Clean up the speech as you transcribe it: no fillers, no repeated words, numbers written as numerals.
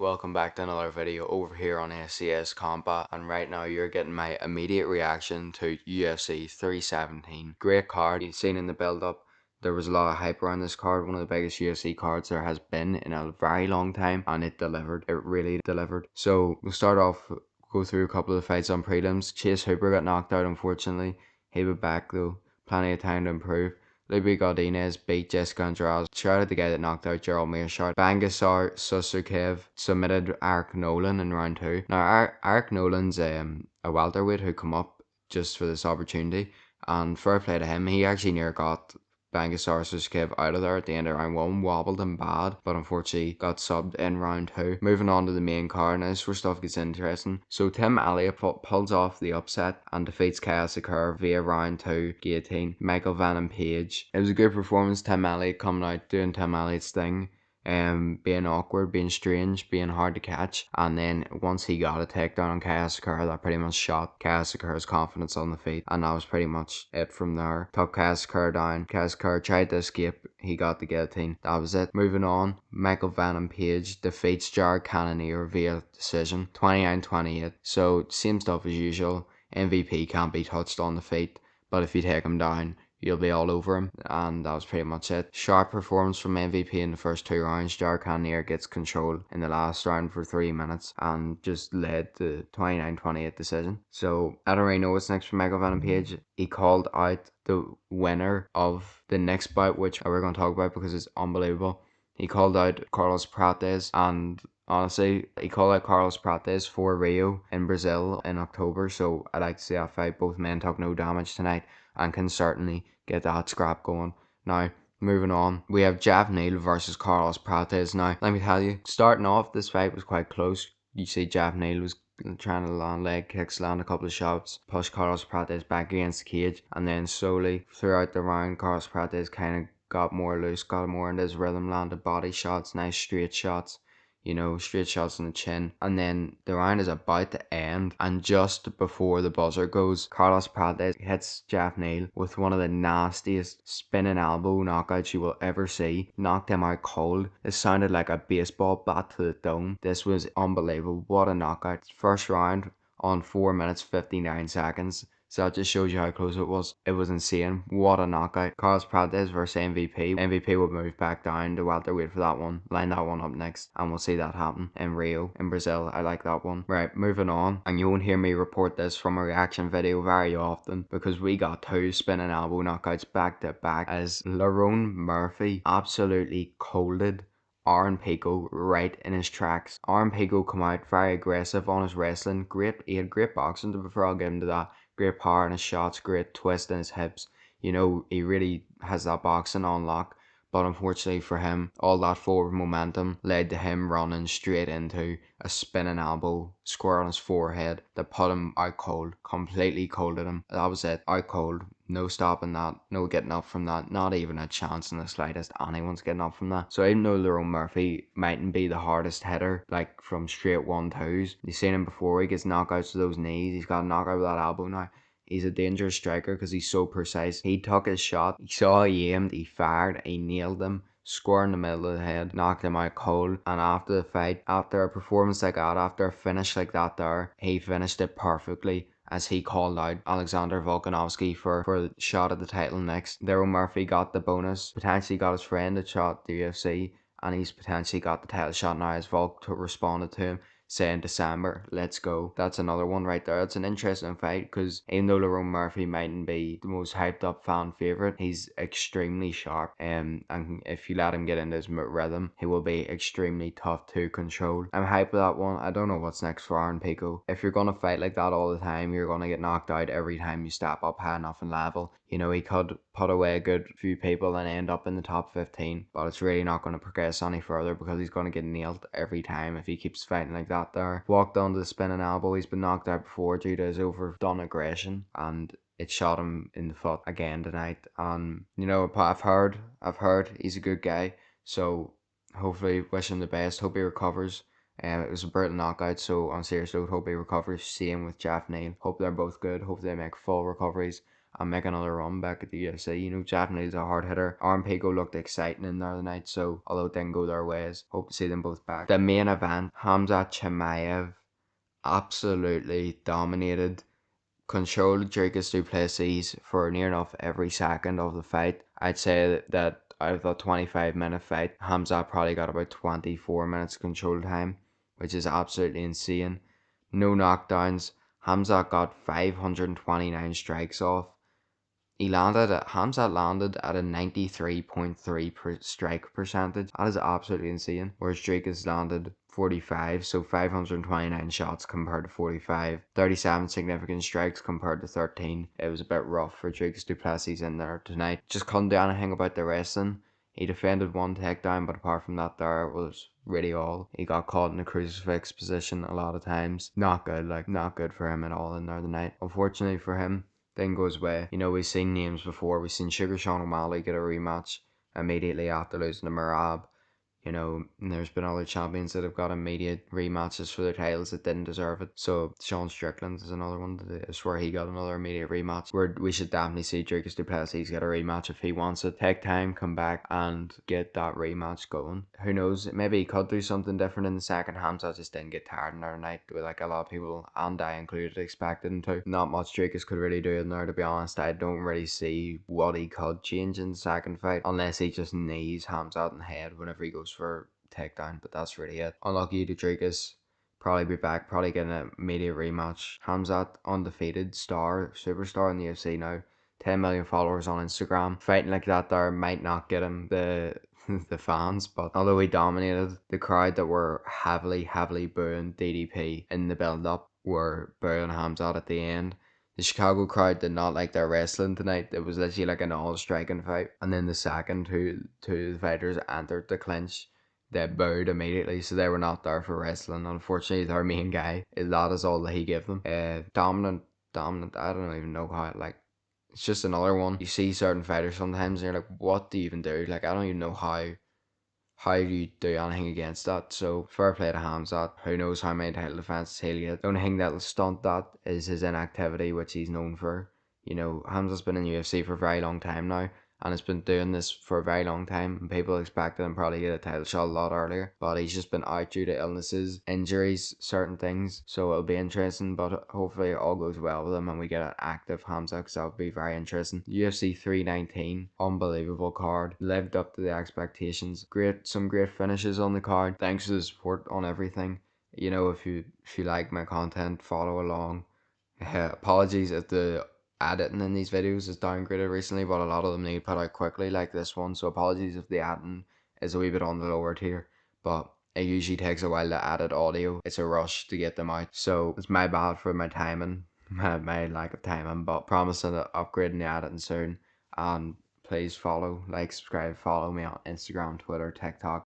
Welcome back to another video over here on SCS Combat, and right now you're getting my immediate reaction to UFC 317. Great card. You've seen in the build up there was a lot of hype around this card, one of the biggest UFC cards there has been in a very long time, and it delivered. It really delivered. So we'll start off, go through a couple of the fights on prelims. Chase Hooper got knocked out, unfortunately. He'll be back though, plenty of time to improve. Libby Godinez beat Jessica Andrade, shouted the guy that knocked out Gerald Mearshart. Bangasar Susurkev submitted Eric Nolan in round 2. Now, Eric Nolan's a welterweight who come up just for this opportunity, and fair play to him. He actually near got Bangasar Susurkev out of there at the end of round 1, wobbled him bad, but unfortunately got subbed in round 2. Moving on to the main card, now this is where stuff gets interesting. So Tim Elliott pulls off the upset and defeats Kyle Sakura via round 2 guillotine. Michael Venom Page. It was a good performance. Tim Elliott coming out doing Tim Elliott's thing. Being awkward, being strange, being hard to catch, and then once he got a takedown on Kyle Sakura, that pretty much shot Kyle Sakura's confidence on the feet, and that was pretty much it from there. Took Kyle Sakura down. Kyle Sakura tried to escape, he got the guillotine. That was it. Moving on, Michael Venom Page defeats Jared Cannonier via decision, 29-28. So same stuff as usual. MVP can't be touched on the feet, but if you take him down, you'll be all over him, and that was pretty much it. Sharp performance from MVP in the first 2 rounds. Jared Cannonier gets control in the last round for 3 minutes and just led the 29-28 decision. So I don't really know what's next for Michael Venom Page. He called out the winner of the next bout, which we're going to talk about because it's unbelievable. He called out Carlos Prates, and honestly, he called out Carlos Prates for Rio in Brazil in October, so I'd like to see that fight. Both men took no damage tonight and can certainly get that scrap going. Now, moving on, we have Jav Neal versus Carlos Prates. Now, let me tell you, starting off, this fight was quite close. You see Jav Neal was trying to land leg kicks, land a couple of shots, push Carlos Prates back against the cage, and then slowly throughout the round, Carlos Prates kind of got more loose, got more into his rhythm, landed body shots, nice straight shots. You know, straight shots on the chin, and then the round is about to end, and just before the buzzer goes, Carlos Prates hits Jav Neal with one of the nastiest spinning elbow knockouts you will ever see. Knocked him out cold. It sounded like a baseball bat to the dome. This was unbelievable. What a knockout. First round on 4 minutes 59 seconds. So that just shows you how close it was. It was insane. What a knockout. Carlos Prates versus MVP. MVP will move back down to welterweight for that one. Line that one up next, and we'll see that happen in Rio, in Brazil. I like that one. Right, moving on. And you won't hear me report this from a reaction video very often, because we got 2 spinning elbow knockouts back to back as Lerone Murphy absolutely colded Aaron Pico right in his tracks. Aaron Pico come out very aggressive on his wrestling. He had great boxing, to be fair, I'll give him to that. Great power in his shots, great twist in his hips. You know, he really has that boxing on lock. But unfortunately for him, all that forward momentum led to him running straight into a spinning elbow square on his forehead that put him out cold, completely cold at him. That was it, out cold. No stopping that, no getting up from that, not even a chance in the slightest anyone's getting up from that. So even though Lerone Murphy mightn't be the hardest hitter, like from straight 1-2s, you've seen him before, he gets knockouts to those knees, he's got a knockout with that elbow now. He's a dangerous striker because he's so precise. He took his shot, he saw he aimed, he fired, he nailed him, square in the middle of the head, knocked him out cold. And after the fight, after a performance like that, after a finish like that there, he finished it perfectly as he called out Alexander Volkanovski for the shot at the title next. Lerone Murphy got the bonus, potentially got his friend a shot at the UFC, and he's potentially got the title shot now as Volk responded to him saying December, let's go. That's another one right there. It's an interesting fight because even though Lerone Murphy mightn't be the most hyped up fan favourite, he's extremely sharp, and if you let him get into his rhythm, he will be extremely tough to control. I'm hyped with that one. I don't know what's next for Aaron Pico. If you're going to fight like that all the time, you're going to get knocked out every time you step up high enough in level. You know, he could put away a good few people and end up in the top 15, but it's really not going to progress any further because he's going to get nailed every time if he keeps fighting like that there. Walked onto the spinning elbow. He's been knocked out before due to his overdone aggression, and it shot him in the foot again tonight. And you know, I've heard he's a good guy, so hopefully wish him the best. Hope he recovers. It was a brutal knockout, so on a serious note, hope he recovers. Same with Jav Neal. Hope they're both good. Hope they make full recoveries. and make another run back at the UFC. You know, definitely is a hard hitter. Armpico looked exciting in there tonight, so although it didn't go their ways, hope to see them both back. The main event, Khamzat Chimaev absolutely dominated, controlled Dricus du Plessis for near enough every second of the fight. I'd say that out of the 25-minute fight, Khamzat probably got about 24 minutes control time, which is absolutely insane. No knockdowns. Khamzat got 529 strikes off. Khamzat landed at a 93.3 strike percentage. That is absolutely insane. Whereas Dricus landed 45, so 529 shots compared to 45. 37 significant strikes compared to 13. It was a bit rough for Dricus du Plessis in there tonight. Just couldn't do anything about the wrestling. He defended one takedown, but apart from that, there was really all. He got caught in a crucifix position a lot of times. Not good, not good for him at all in there tonight. Unfortunately for him, thing goes away. You know, we've seen names before. We've seen Sugar Sean O'Malley get a rematch immediately after losing to Marab. You know, and there's been other champions that have got immediate rematches for their titles that didn't deserve it. So Sean Strickland is another one that I swear he got another immediate rematch. We should definitely see Dricus du Plessis get a rematch if he wants it. Take time, come back and get that rematch going. Who knows? Maybe he could do something different in the second. Khamzat just didn't get tired in there tonight, with like a lot of people, and I included, expected him to. Not much Dricus could really do in there, to be honest. I don't really see what he could change in the second fight, unless he just knees Khamzat in the head whenever he goes for takedown, but that's really it. Unlucky to Dricus. Probably be back, probably getting an immediate rematch. Khamzat, undefeated superstar in the UFC now. 10 million followers on Instagram. Fighting like that there might not get him the the fans, but although he dominated, the crowd that were heavily booing DDP in the build up were booing Khamzat at the end. The Chicago crowd did not like their wrestling tonight. It was literally like an all-striking fight. And then the second two fighters entered the clinch, they bowed immediately, so they were not there for wrestling. Unfortunately, their main guy, that is all that he gave them. Dominant. I don't even know how, like, it's just another one. You see certain fighters sometimes and you're like, what do you even do? Like, I don't even know how do you do anything against that? So fair play to Khamzat. Who knows how many title defenses he'll get. The only thing that'll stunt that is his inactivity, which he's known for. You know, Khamzat's been in UFC for a very long time now, and has been doing this for a very long time, and people expected him probably get a title shot a lot earlier, but he's just been out due to illnesses, injuries, certain things. So it'll be interesting, but hopefully it all goes well with him and we get an active Khamzat, because that would be very interesting. UFC 319, unbelievable card, lived up to the expectations. Some great finishes on the card. Thanks for the support on everything. You know, if you like my content, follow along. Apologies if the editing in these videos is downgraded recently, but a lot of them need put out quickly, like this one. So apologies if the editing is a wee bit on the lower tier, but it usually takes a while to edit audio. It's a rush to get them out, so it's my bad for my timing, my lack of timing. But promising to upgrade the editing soon. And please follow, like, subscribe, follow me on Instagram, Twitter, TikTok.